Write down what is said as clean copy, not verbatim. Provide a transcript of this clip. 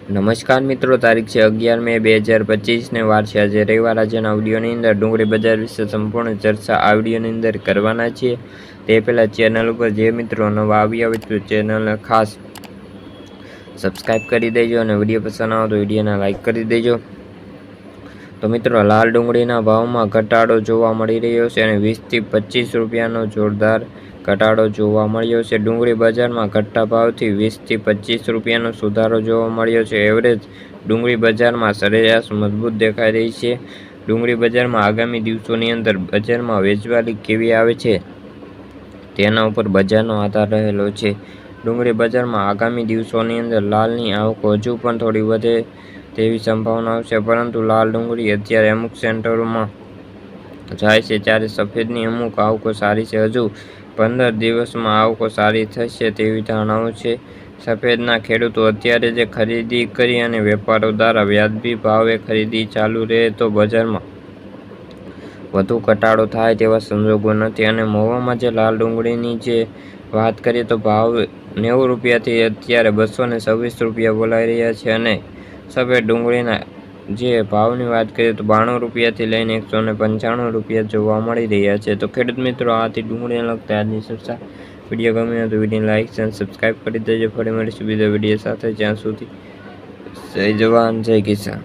નમસ્કાર મિત્રો, તારીખ છે 11 મે 2025 ને વાર છે આજે રવિવાર। આજના વિડીયોની અંદર ડુંગળી બજાર વિશે સંપૂર્ણ ચર્ચા આ વિડીયોની અંદર કરવાના છીએ। તે પહેલાં ચેનલ ઉપર જે મિત્રો નવા આવ્યા હોય તો ચેનલને ખાસ સબસ્ક્રાઈબ કરી દેજો અને વિડીયો પસંદ આવે તો વિડીયોને લાઇક કરી દેજો। તો મિત્રો, લાલ ડુંગળીના ભાવમાં ઘટાડો જોવા મળી રહ્યો છે અને 20 થી 25 રૂપિયાનો જોરદાર ઘટાડો જોવા મળ્યો છે। ડુંગળી બજારમાં ઘટતા ભાવથી 20 થી 25 રૂપિયાનો સુધારો જોવા મળ્યો છે। એવરેજ ડુંગળી બજારમાં સરેરાશ મજબૂત દેખાઈ રહી છે। ડુંગળી બજારમાં આગામી દિવસોની અંદર બજારમાં વેચવાલી કેવી આવે છે તેના ઉપર બજારનો આધાર રહેલો છે। ડુંગળી બજારમાં આગામી દિવસોની અંદર લાલની આવક હજુ પણ થોડી વધે તેવી સંભાવનાઓ છે, પરંતુ લાલ ડુંગળી અત્યારે અમુક સેન્ટરોમાં જાય છે, જ્યારે સફેદની અમુક આવકો સારી છે। હજુ 15 દિવસમાં આવકો સારી થશે તેવી ધારણાઓ છે। સફેદના ખેડૂતો અત્યારે જે ખરીદી કરી અને વેપારીઓ દ્વારા વ્યાજબી ભાવે ખરીદી ચાલુ રહે તો બજારમાં વધુ ઘટાડો થાય તેવા સંજોગો નથી। અને મહુવામાં જે લાલ ડુંગળીની જે વાત કરીએ તો ભાવ 90 રૂપિયાથી અત્યારે 226 રૂપિયા બોલાઈ રહ્યા છે અને સફેદ ડુંગળીના જે ભાવની વાત કરીએ તો 92 રૂપિયાથી લઈને 195 રૂપિયા જોવા મળી રહ્યા છે। તો ખેડૂત મિત્રો, આથી ડુંગળીને લગતા આજની ચર્ચા વિડીયો ગમ્યો તો વિડીયોને લાઇક અને સબસ્ક્રાઈબ કરી દેજો। ફરી મળીશું બીજા વિડીયો સાથે, જ્યાં સુધી જય જવાન જય કિસાન।